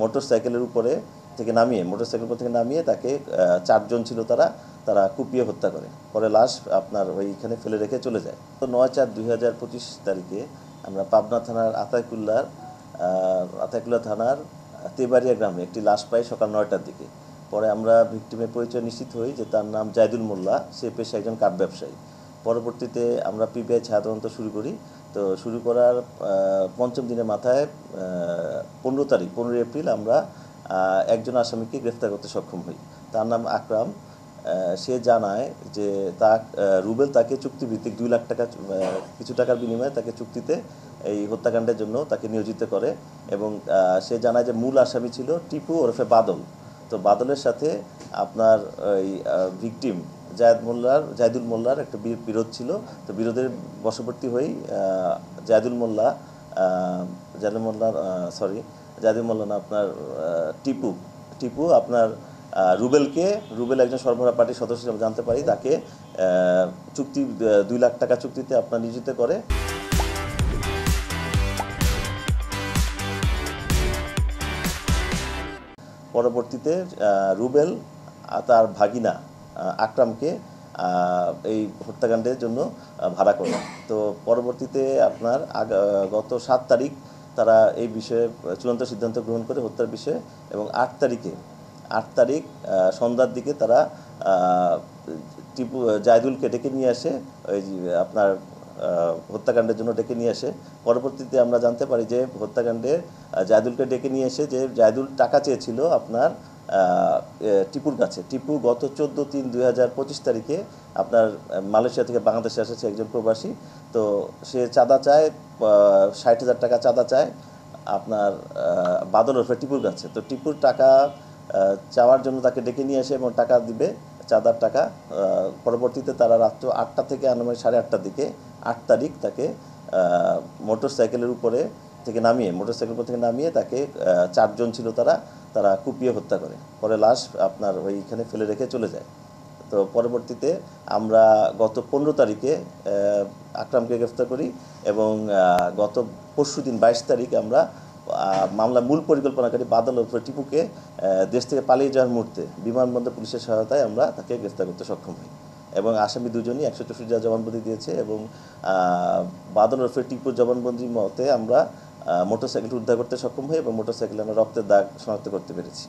মোটরসাইকেলের উপরে থেকে নামিয়ে তাকে 4 জন ছিল তারা তারা কুপিয়ে হত্যা করে। পরে লাশ আপনার ওইখানে ফেলে রেখে চলে যায়। তো 9/4/2025 তারিখে আমরা পাবনা থানার আতাইকুলা থানার তেবাড়িয়া গ্রামে একটি লাশ পাই সকাল 9টার দিকে। পরে আমরা ভিকটিমের পরিচয় নিশ্চিত হই যে তার নাম জাহিদুল মোল্লা, সে পেশায় একজন কাঠ ব্যবসায়ী। পরবর্তীতে আমরা পিবিআই ছায়াতদন্ত শুরু করি। তো শুরু করার পঞ্চম দিনের মাথায় 15 এপ্রিল আমরা একজন আসামিকে গ্রেফতার করতে সক্ষম হই। তার নাম আকরাম। সে জানায় যে রুবেল তাকে চুক্তিভিত্তিক 2 লাখ টাকা কিছু টাকার বিনিময়ে তাকে চুক্তিতে এই হত্যাকাণ্ডের জন্য তাকে নিয়োজিত করে এবং সে জানায় যে মূল আসামি ছিল টিপু ওরফে বাদল। তো বাদলের সাথে আপনার এই ভিকটিম জাহিদুল মোল্লার একটা বিরোধ ছিল। তো বিরোধের বশবর্তী হয়েই জাহিদুল মোল্লা না আপনার টিপু আপনার রুবেল একজন সরবরাহ পার্টির সদস্য হিসেবে জানতে পারি, তাকে 2 লাখ টাকা চুক্তিতে আপনার নিয়োজিত করে। পরবর্তীতে রুবেল তার ভাগিনা আকরামকে এই হত্যাকাণ্ডের জন্য ভাড়া করে। তো পরবর্তীতে আপনার গত 7 তারিখ তারা এই বিষয়ে চূড়ান্ত সিদ্ধান্ত গ্রহণ করে হত্যার বিষয়ে, এবং 8 তারিখ সন্ধ্যার দিকে তারা জাহিদুলকে ডেকে নিয়ে আসে, ওই আপনার হত্যাকাণ্ডের জন্য ডেকে নিয়ে আসে। পরবর্তীতে আমরা জানতে পারি যে হত্যাকাণ্ডে জাহিদুলকে ডেকে নিয়ে এসে যে জাহিদুল টাকা চেয়েছিল আপনার টিপুর কাছে। টিপু গত 14/3/2025 তারিখে আপনার মালয়েশিয়া থেকে বাংলাদেশে এসেছে, একজন প্রবাসী। তো সে চাঁদা চায়, 60,000 টাকা চাঁদা চায় আপনার বাদল ওরফে টিপুর কাছে। তো টিপুর টাকা চাওয়ার জন্য তাকে ডেকে নিয়ে আসে এবং টাকা দিবে, চাঁদার টাকা। পরবর্তীতে তারা রাত্র 8টা থেকে আনুমানিক 8:30টার দিকে 8 তারিখ তাকে মোটরসাইকেলের উপরে থেকে নামিয়ে তাকে 4 জন ছিল তারা কুপিয়ে হত্যা করে। পরে লাশ আপনার ওইখানে ফেলে রেখে চলে যায়। তো পরবর্তীতে আমরা গত 15 তারিখে আকরামকে গ্রেফতার করি এবং গত পরশুদিন 22 তারিখ আমরা মামলা মূল পরিকল্পনাকারী বাদল ওরফে টিপুকে দেশ থেকে পালিয়ে যাওয়ার মুহূর্তে বিমানবন্দর পুলিশের সহায়তায় আমরা তাকে গ্রেফতার করতে সক্ষম হই এবং আসামি দুজনই 164 জবানবন্দি দিয়েছে এবং বাদল ওরফে টিপুর জবানবন্দি মতে আমরা মোটরসাইকেলটি উদ্ধার করতে সক্ষম হই এবং মোটরসাইকেলে আমরা রক্তের দাগ শনাক্ত করতে পেরেছি।